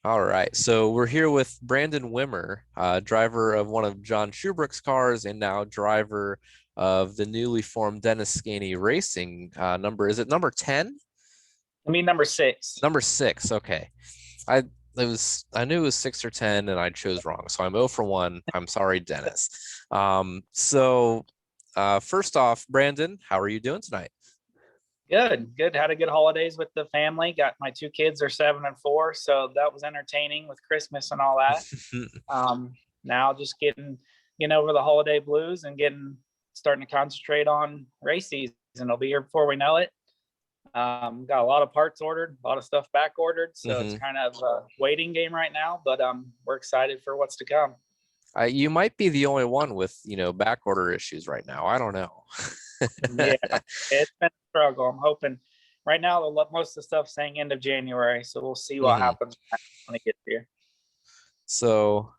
All right. So we're here with Brandon Wimmer, driver of one of John Schubrick's cars and now driver of the newly formed Dennis Scaney Racing. Is it number 10? I mean, number six. Number six. Okay. I I knew it was six or 10 and I chose wrong. So I'm 0 for 1. I'm sorry, Dennis. First off, Brandon, how are you doing tonight? Good, good. Had a good holidays with the family. Got my two kids are 7 and 4, so that was entertaining with Christmas and all that. Now just getting over the holiday blues and getting starting to concentrate on race season. It'll be here before we know it. Got a lot of parts ordered, a lot of stuff back ordered, so it's kind of a waiting game right now. But we're excited for what's to come. You might be the only one with, back order issues right now. I don't know. Yeah, it's been a struggle. I'm hoping right now most of the stuff saying end of January, so we'll see what happens when it gets here. So,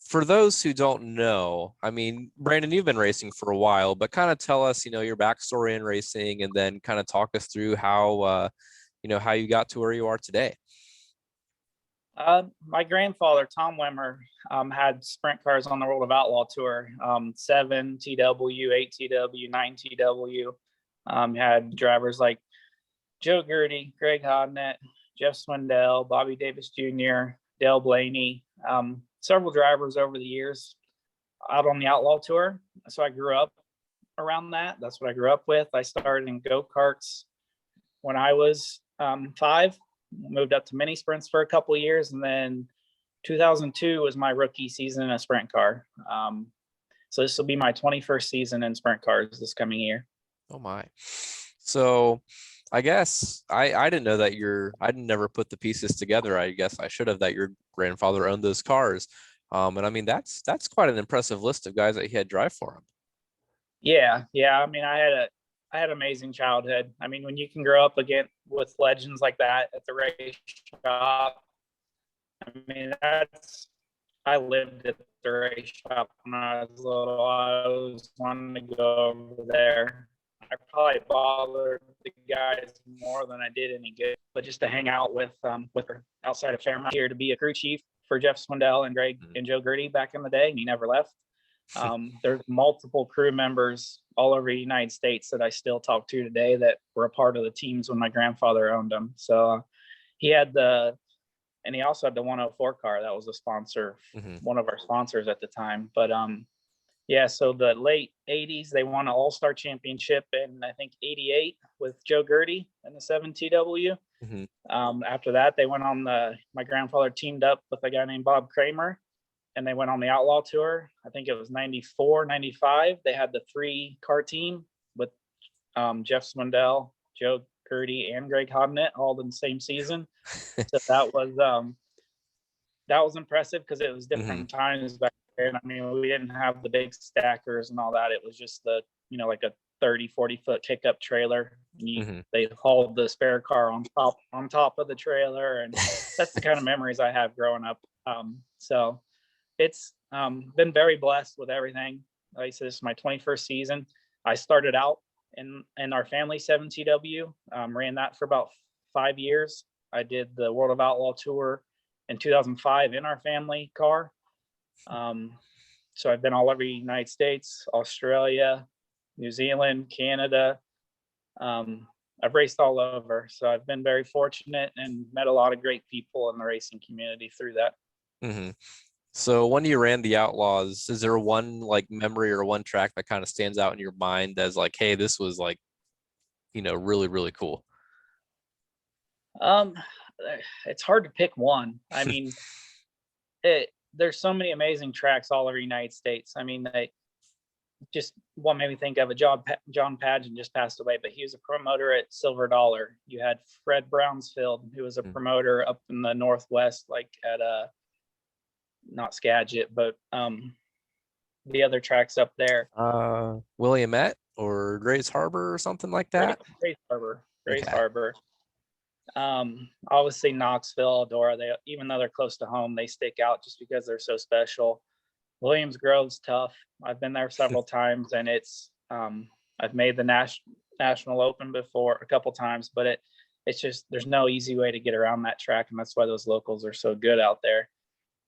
for those who don't know, I mean, Brandon, you've been racing for a while, but kind of tell us, your backstory in racing, and then kind of talk us through how you got to where you are today. My grandfather, Tom Wimmer, had sprint cars on the World of Outlaw Tour, 7 TW, 8 TW, 9 TW. Had drivers like Joe Gertie, Greg Hodnett, Jeff Swindell, Bobby Davis Jr., Dale Blaney, several drivers over the years out on the Outlaw Tour. So I grew up around that. That's what I grew up with. I started in go-karts when I was 5, moved up to mini sprints for a couple of years, and then 2002 was my rookie season in a sprint car. So this will be my 21st season in sprint cars this coming year. Oh my. So I guess I didn't know that I didn't never put the pieces together. I guess I should have, that your grandfather owned those cars. And I mean, that's quite an impressive list of guys that he had drive for him. Yeah. I mean, I had an amazing childhood. I mean, when you can grow up again with legends like that at the race shop, I mean, I lived at the race shop when I was little. I always wanted to go over there. I probably bothered the guys more than I did any good, but just to hang out with her outside of Fairmount here, to be a crew chief for Jeff Swindell and Greg and Joe Gertie back in the day, and he never left. There's multiple crew members all over the United States that I still talk to today that were a part of the teams when my grandfather owned them. So he also had the 104 car that was a sponsor, one of our sponsors at the time. But yeah, so the late 80s, they won an all-star championship in, I think, 88 with Joe Gertie in the 7TW. After that, they went on my grandfather teamed up with a guy named Bob Kramer, and they went on the Outlaw Tour. I think it was 94, 95. They had the 3-car team with Jeff Swindell, Joe Gertie, and Greg Hodnett all in the same season. So that was impressive because it was different times back then. I mean, we didn't have the big stackers and all that. It was just like a 30, 40-foot pickup trailer. They hauled the spare car on top of the trailer. And that's the kind of memories I have growing up. So it's been very blessed with everything. Like I said, this is my 21st season. I started out in our family 7TW, ran that for about 5 years. I did the World of Outlaw Tour in 2005 in our family car. So I've been all over the United States, Australia, New Zealand, Canada. I've raced all over. So I've been very fortunate and met a lot of great people in the racing community through that. So when you ran the Outlaws, is there one like memory or one track that kind of stands out in your mind as like, hey, this was like, really, really cool? It's hard to pick one. I mean, there's so many amazing tracks all over the United States. I mean, what made me think of it, John Pageant just passed away, but he was a promoter at Silver Dollar. You had Fred Brownsfield, who was a promoter up in the Northwest, like at not Skagit, but the other tracks up there. Williamette or Grays Harbor or something like that? Grays Harbor. Obviously Knoxville, Eldora, even though they're close to home, they stick out just because they're so special. Williams Grove's tough. I've been there several times, and it's I've made the National Open before a couple times, but it's just there's no easy way to get around that track, and that's why those locals are so good out there.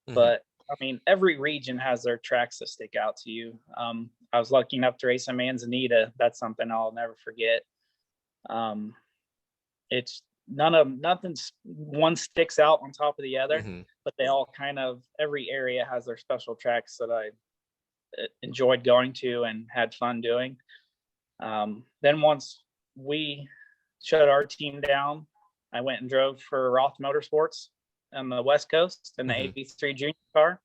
Mhm. But I mean, every region has their tracks that stick out to you. I was lucky enough to race in Manzanita. That's something I'll never forget. It's nothing's one sticks out on top of the other, Mhm. but they all kind of, every area has their special tracks that I enjoyed going to and had fun doing. Then once we shut our team down, I went and drove for Roth Motorsports on the West Coast in the Mhm. 83 Junior car.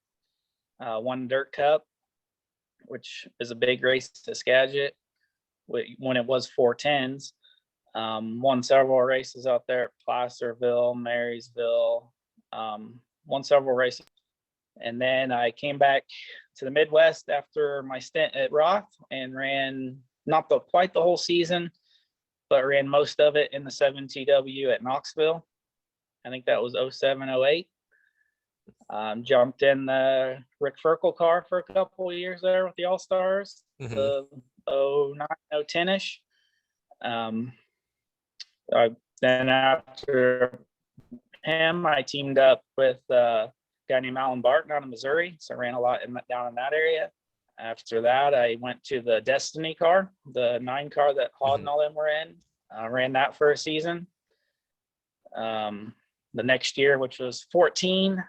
Won Dirt Cup, which is a big race to Skagit when it was 410s. Won several races out there at Placerville, Marysville, won several races. And then I came back to the Midwest after my stint at Roth and ran not quite the whole season, but ran most of it in the 7TW at Knoxville. I think that was 07, 08. Jumped in the Rick Ferkel car for a couple of years there with the All-Stars, Mhm. the 09, 010-ish. Then after him, I teamed up with a guy named Alan Barton out of Missouri. So I ran a lot down in that area. After that, I went to the Destiny car, the 9 car that Hord and all them were in. I ran that for a season. The next year, which was 14,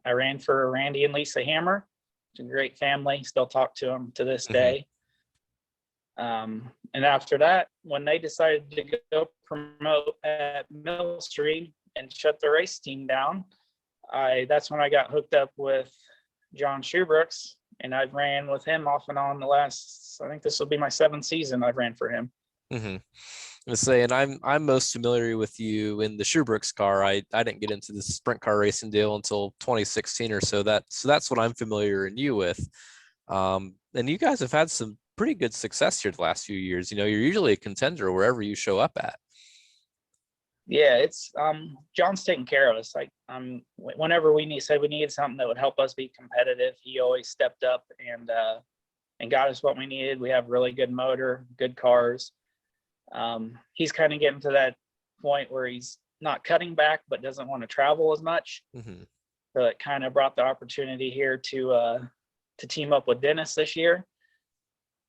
I ran for Randy and Lisa Hammer. It's a great family. Still talk to them to this day. And after that, when they decided to go promote at Millstream and shut the race team down, that's when I got hooked up with John Shoebrooks, and I've ran with him off and on the last, I think this will be my 7th season I've ran for him. Let's say, and I'm most familiar with you in the Schubrooks car. I didn't get into the sprint car racing deal until 2016 or so. That's what I'm familiar in you with. And you guys have had some pretty good success here the last few years. You're usually a contender wherever you show up at. Yeah, it's John's taking care of us. Like whenever we needed something that would help us be competitive, he always stepped up and got us what we needed. We have really good motor, good cars. He's kind of getting to that point where he's not cutting back, but doesn't want to travel as much. So it kind of brought the opportunity here to team up with Dennis this year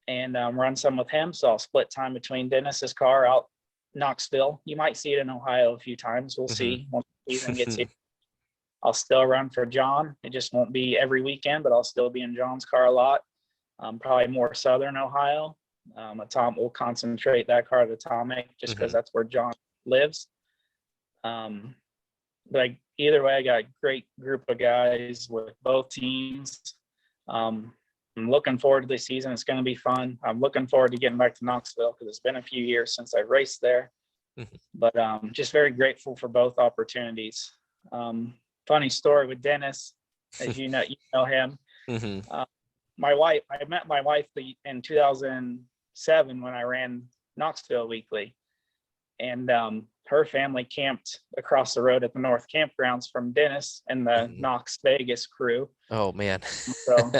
and run some with him. So I'll split time between Dennis's car out Knoxville. You might see it in Ohio a few times. We'll see once the season gets here. I'll still run for John. It just won't be every weekend, but I'll still be in John's car a lot. Probably more Southern Ohio. We'll concentrate that car at Atomic just because that's where John lives. But either way, I got a great group of guys with both teams. I'm looking forward to this season. It's going to be fun. I'm looking forward to getting back to Knoxville because it's been a few years since I raced there. But just very grateful for both opportunities. Funny story with Dennis, as you know him. My wife, I met my wife in 2007 when I ran Knoxville Weekly, and her family camped across the road at the North Campgrounds from Dennis and the Knox Vegas crew. Oh man. So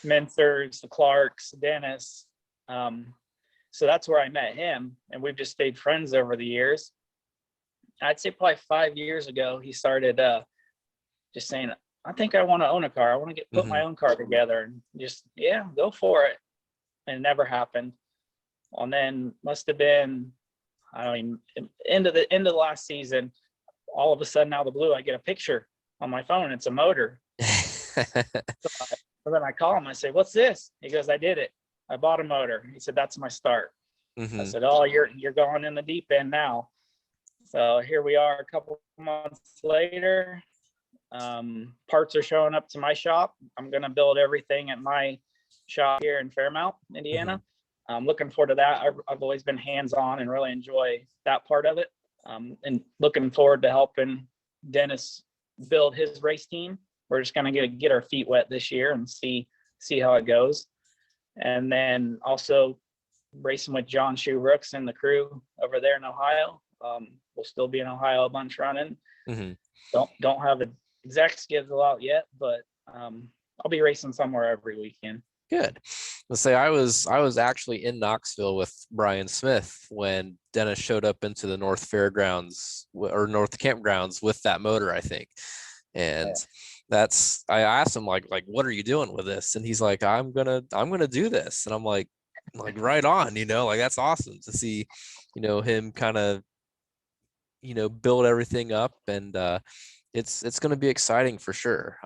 Minthers, the Clarks, Dennis. So that's where I met him, and we've just stayed friends over the years. I'd say probably 5 years ago, he started just saying, I think I want to own a car. I want to put my own car together, and just, yeah, go for it. And it never happened. And then must have been, I don't even, end of the last season, all of a sudden out of the blue, I get a picture on my phone. It's a motor. So then I call him. I say, what's this? He goes, I did it. I bought a motor. He said, that's my start. I said, oh, you're going in the deep end now. So here we are a couple months later. Parts are showing up to my shop. I'm going to build everything at my shop here in Fairmount, Indiana. I'm looking forward to that. I've always been hands-on and really enjoy that part of it. And looking forward to helping Dennis build his race team. We're just going to get our feet wet this year and see how it goes. And then also racing with John Shoebrooks and the crew over there in Ohio. We'll still be in Ohio a bunch running. Don't have an exact schedule out yet, but I'll be racing somewhere every weekend. Good. Let's say I was actually in Knoxville with Brian Smith when Dennis showed up into the North Fairgrounds or North Campgrounds with that motor, I think. And Yeah. that's I asked him like what are you doing with this? And he's like, I'm gonna do this. And I'm like right on, like that's awesome to see, him kind of, build everything up and it's going to be exciting for sure.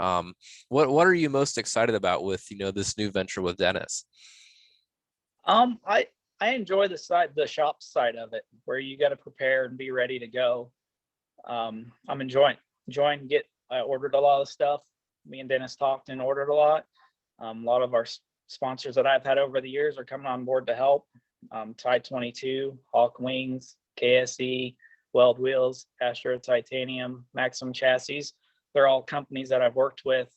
What are you most excited about with this new venture with Dennis? I enjoy the shop side of it, where you got to prepare and be ready to go. I'm enjoying I ordered a lot of stuff. Me and Dennis talked and ordered a lot. A lot of our sponsors that I've had over the years are coming on board to help. Tide 22, Hawk Wings, KSE, Weld Wheels, Astro Titanium, Maxim Chassis. They're all companies that I've worked with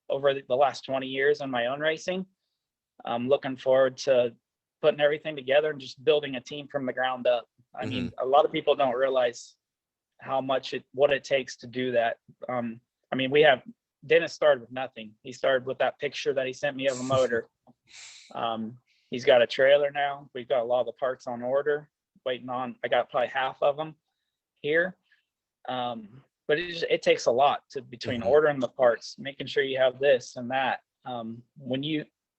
over the last 20 years in my own racing. I'm looking forward to putting everything together and just building a team from the ground up. I mean, a lot of people don't realize what it takes to do that. I mean, Dennis started with nothing. He started with that picture that he sent me of a motor. He's got a trailer now. We've got a lot of the parts on order, waiting on. I got probably half of them here. But it takes a lot between ordering the parts, making sure you have this and that.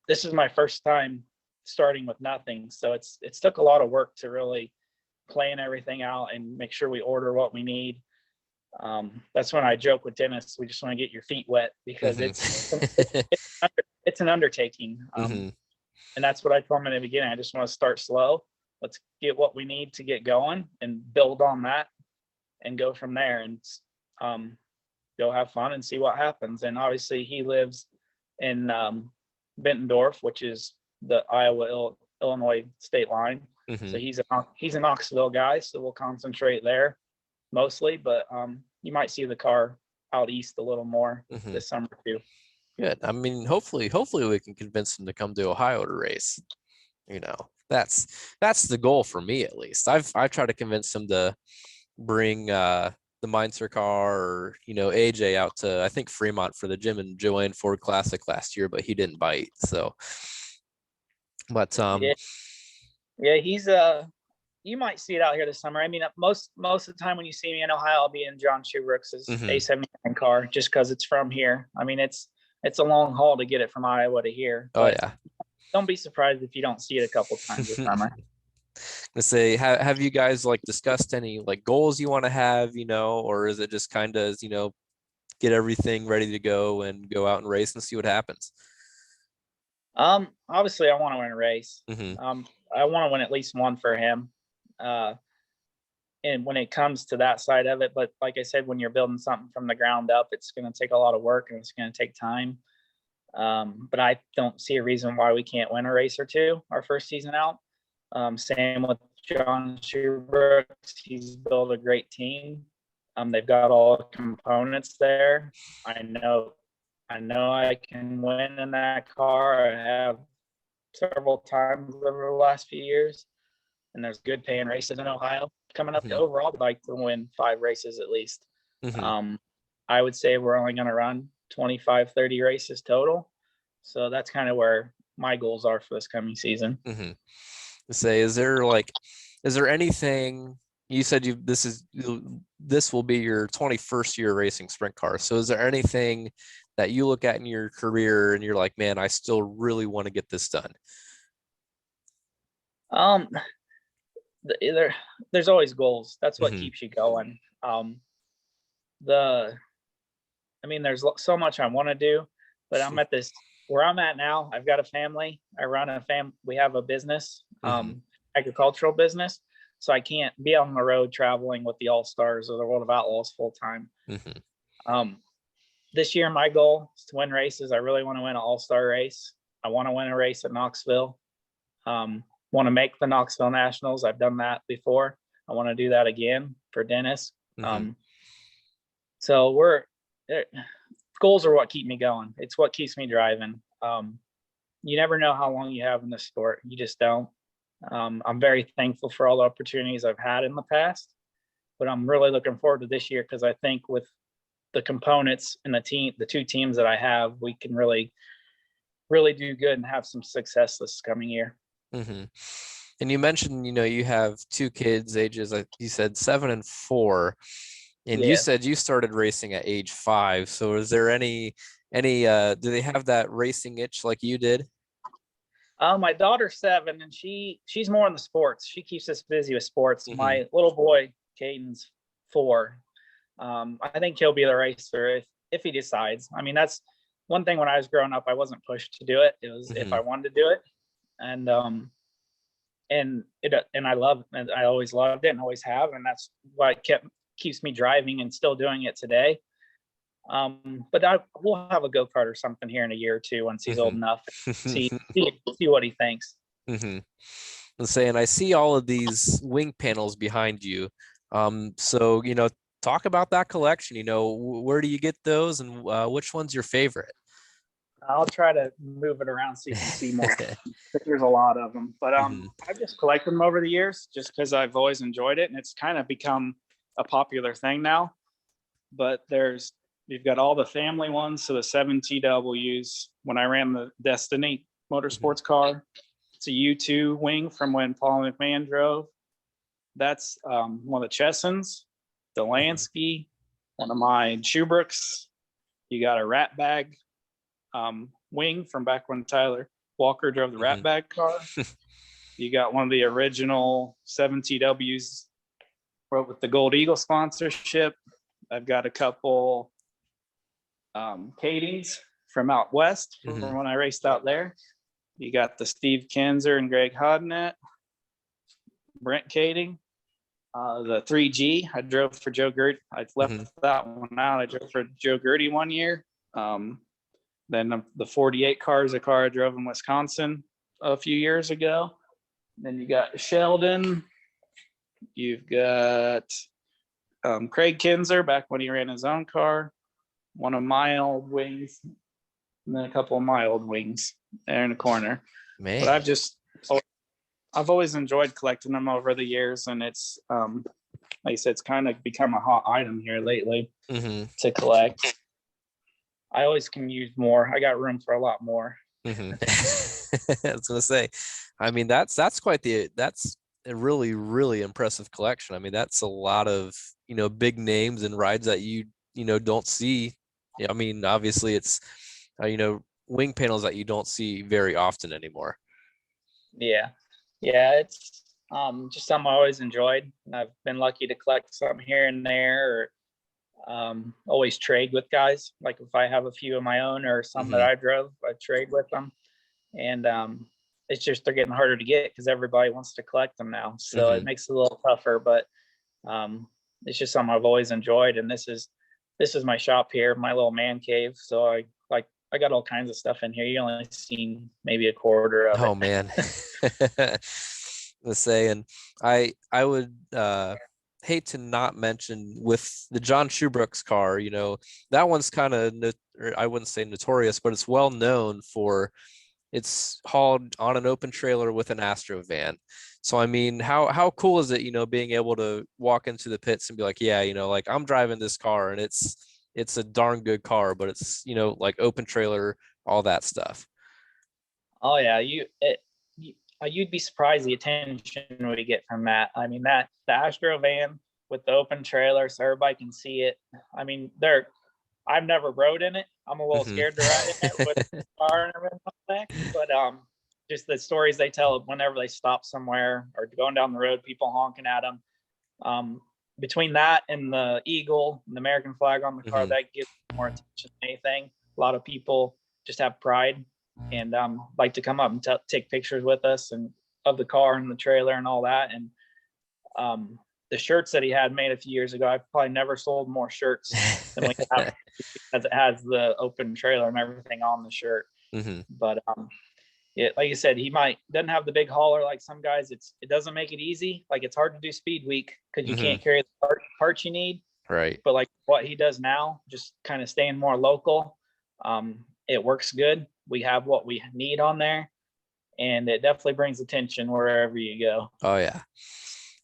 This is my first time starting with nothing, so it's took a lot of work to really plan everything out and make sure we order what we need. That's when I joke with Dennis, we just want to get your feet wet because it's an undertaking. And that's what I told him in the beginning. I just want to start slow. Let's get what we need to get going and build on that and go from there and go have fun and see what happens. And obviously he lives in Bettendorf, which is the Iowa-Illinois state line. So he's a Knoxville guy, so we'll concentrate there mostly, but you might see the car out east a little more this summer too. Good. I mean, hopefully we can convince him to come to Ohio to race. That's the goal for me, at least. I've tried to convince him to bring the Meinzer car or AJ out to, I think, Fremont for the Jim and Joanne Ford Classic last year, but he didn't bite. So, but yeah, he's you might see it out here this summer. I mean, most of the time when you see me in Ohio, I'll be in John Schubrooks' A79 car just because it's from here. I mean, it's a long haul to get it from Iowa to here. Oh yeah. Don't be surprised if you don't see it a couple times this summer. Let's say, have you guys like discussed any like goals you want to have, or is it just kind of, get everything ready to go and go out and race and see what happens? Obviously I want to win a race. I want to win at least one for him. And when it comes to that side of it, but like I said, when you're building something from the ground up, it's going to take a lot of work and it's going to take time. But I don't see a reason why we can't win a race or two our first season out. Same with John Schubrooks. He's built a great team. They've got all the components there. I know I can win in that car. I have several times over the last few years, and there's good paying races in Ohio coming up. Overall, I'd like to win 5 races at least. I would say we're only going to run 25, 30 races total. So that's kind of where my goals are for this coming season. Say, is there anything you said this will be your 21st year racing sprint car? So is there anything that you look at in your career and you're like, man, I still really want to get this done? There's always goals. That's what keeps you going. There's so much I want to do, but I'm at where I'm at now. I've got a family. I run we have a business, agricultural business. So I can't be on the road traveling with the All-Stars or the World of Outlaws full time. This year, my goal is to win races. I really want to win an All-Star race. I want to win a race at Knoxville. Want to make the Knoxville Nationals. I've done that before. I want to do that again for Dennis. So goals are what keep me going. It's what keeps me driving. You never know how long you have in this sport. You just don't. I'm very thankful for all the opportunities I've had in the past, but I'm really looking forward to this year because I think with the components and the two teams that I have, we can really really do good and have some success this coming year. Mm-hmm. And you mentioned, you have two kids, ages, like you said, 7 and 4. And you Yeah. said you started racing at age 5. So is there do they have that racing itch like you did? My daughter's 7, and she's more in the sports. She keeps us busy with sports. Mm-hmm. My little boy, Caden's 4. I think he'll be the racer if he decides. I mean, that's one thing. When I was growing up, I wasn't pushed to do it. It was if I wanted to do it, and I love, and I always loved it and always have, and that's why it keeps me driving and still doing it today. But we'll have a go-kart or something here in a year or two once he's old enough. See what he thinks. Mm-hmm. Let's say, and I see all of these wing panels behind you. So talk about that collection. Where do you get those, and which one's your favorite? I'll try to move it around so you can see more. There's a lot of them, but I've just collected them over the years just because I've always enjoyed it, and it's kind of become a popular thing now. But you've got all the family ones, so the 7 TWs. When I ran the Destiny Motorsports car, it's a U2 wing from when Paul McMahon drove. That's one of the Chessons, the Lansky, one of my Shubrooks. You got a Rat Bag wing from back when Tyler Walker drove the Rat Bag car. You got one of the original 7 TWs with the Gold Eagle sponsorship. I've got a couple Katings from out west from when I raced out there. You got the Steve Kinzer and Greg Hodnett, Brent Kating, the 3G. I drove for Joe Gertie. I left that one out. I drove for Joe Gertie one year. Then the 48 car is a car I drove in Wisconsin a few years ago. Then you got Sheldon. You've got Craig Kinzer back when he ran his own car. One of my old wings, and then a couple of my old wings there in the corner. Man. But I've always enjoyed collecting them over the years, and it's like I said, it's kind of become a hot item here lately to collect. I always can use more. I got room for a lot more. I was gonna say, I mean, that's a really, really impressive collection. I mean, that's a lot of big names and rides that you don't see. I mean, obviously it's wing panels that you don't see very often anymore. Yeah, it's just something I always enjoyed. I've been lucky to collect some here and there, or always trade with guys. Like if I have a few of my own or some that I drove, I trade with them. And it's just they're getting harder to get because everybody wants to collect them now. So it makes it a little tougher, but it's just something I've always enjoyed. And this is my shop here, my little man cave. So I got all kinds of stuff in here. You only seen maybe a quarter of it. Oh man. Let's say, and I would hate to not mention with the John Shubrooks car, that one's kind of, I wouldn't say notorious, but it's well known for it's hauled on an open trailer with an Astro van. So, I mean, how cool is it, being able to walk into the pits and be like, yeah, like I'm driving this car and it's a darn good car, but it's, like open trailer, all that stuff. Oh yeah. You'd be surprised the attention we get from that. I mean, the Astro van with the open trailer so everybody can see it. I mean, I've never rode in it. I'm a little scared to ride in it with the car and everything like that. But just the stories they tell whenever they stop somewhere or going down the road, people honking at them. Between that and the eagle, and the American flag on the car, that gets more attention than anything. A lot of people just have pride and like to come up and take pictures with us and of the car and the trailer and all that. And the shirts that he had made a few years ago, I've probably never sold more shirts than we have because it has the open trailer and everything on the shirt. But like you said, he doesn't have the big hauler like some guys. It doesn't make it easy. Like it's hard to do speed week because you can't carry the parts you need. Right. But like what he does now, just kind of staying more local, it works good. We have what we need on there, and it definitely brings attention wherever you go. Oh yeah.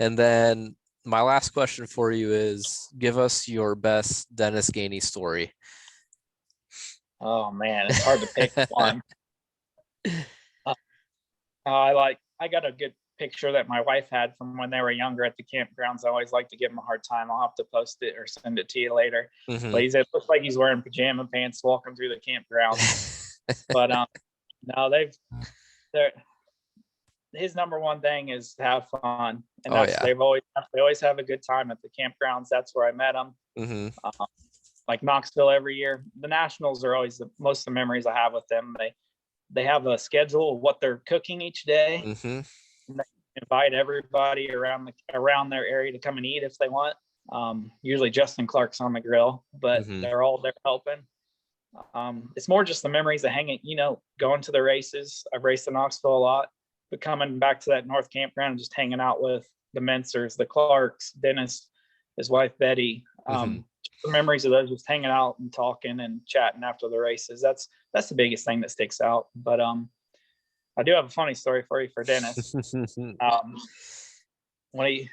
And then my last question for you is, give us your best Dennis Gainey story. Oh man, it's hard to pick one. Uh, I got a good picture that my wife had from when they were younger at the campgrounds. I always like to give him a hard time. I'll have to post it or send it to you later. But it looks like he's wearing pajama pants walking through the campground. But no, they're his number one thing is to have fun, and Oh that's yeah. they always have a good time at the campgrounds. That's where I met them. Like Knoxville every year. The Nationals are always most of the memories I have with them. They have a schedule of what they're cooking each day. And they invite everybody around their area to come and eat if they want. Usually Justin Clark's on the grill, but they're all there helping. It's more just the memories of hanging, going to the races. I've raced in Knoxville a lot, but coming back to that North campground and just hanging out with the Mensers, the Clarks, Dennis, his wife Betty. The memories of those, just hanging out and talking and chatting after the races. That's the biggest thing that sticks out. But I do have a funny story for you for Dennis. When we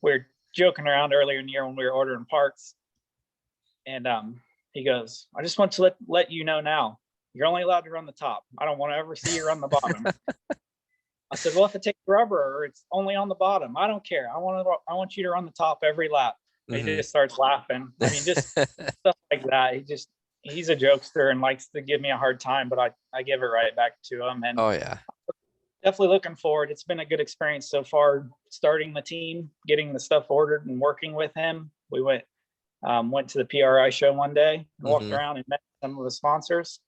were joking around earlier in the year when we were ordering parts, and he goes, "I just want to let you know now, you're only allowed to run the top. I don't want to ever see you run the bottom." I said, "Well, if it takes rubber or it's only on the bottom, I don't care. I want you to run the top every lap." He just starts laughing. I mean, just stuff like that. He's a jokester and likes to give me a hard time, but I give it right back to him. And oh yeah, definitely looking forward. It's been a good experience so far, starting the team, getting the stuff ordered and working with him. We went to the PRI show one day and walked around and met some of the sponsors.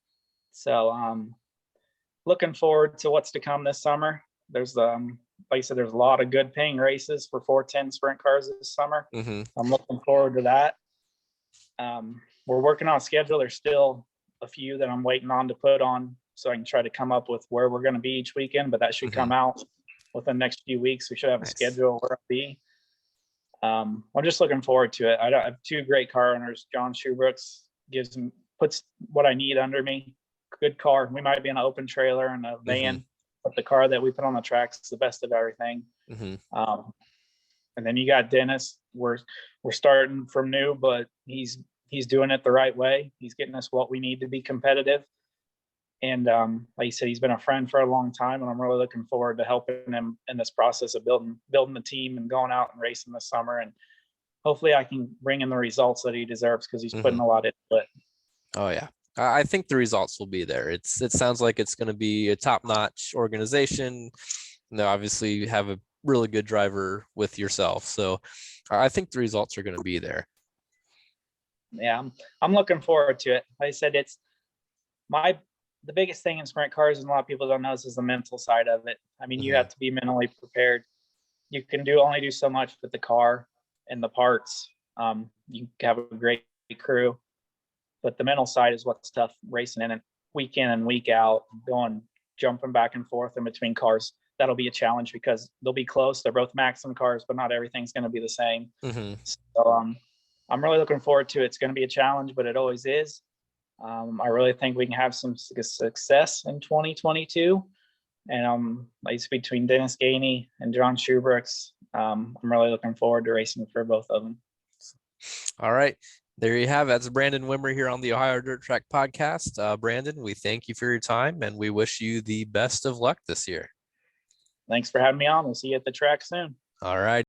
So looking forward to what's to come this summer. There's like I said, there's a lot of good paying races for 410 sprint cars this summer. I'm looking forward to that. We're working on a schedule. There's still a few that I'm waiting on to put on so I can try to come up with where we're going to be each weekend, but that should come out within the next few weeks. We should have a schedule where I'll be. I'm just looking forward to it. I have two great car owners. John Schubrooks puts what I need under me. Good car. We might be in an open trailer and a van, but the car that we put on the tracks is the best of everything. And then you got Dennis. We're starting from new, but he's doing it the right way. He's getting us what we need to be competitive. And like you said, he's been a friend for a long time, and I'm really looking forward to helping him in this process of building the team and going out and racing this summer. And hopefully I can bring in the results that he deserves, because he's putting a lot into it. Oh yeah. I think the results will be there. It sounds like it's going to be a top-notch organization. Obviously you have a really good driver with yourself. So I think the results are going to be there. Yeah, I'm looking forward to it. Like I said, it's the biggest thing in sprint cars, and a lot of people don't know, is the mental side of it. I mean, you have to be mentally prepared. You can only do so much with the car and the parts. You have a great crew, but the mental side is what's tough racing in it week in and week out, jumping back and forth in between cars. That'll be a challenge because they'll be close. They're both Maxim cars, but not everything's going to be the same. So I'm really looking forward to it. It's going to be a challenge, but it always is. I really think we can have some success in 2022. And it's between Dennis Gainey and John Schubrooks. I'm really looking forward to racing for both of them. All right. There you have it. That's Brandon Wimmer here on the Ohio Dirt Track Podcast. Brandon, we thank you for your time, and we wish you the best of luck this year. Thanks for having me on. We'll see you at the track soon. All right.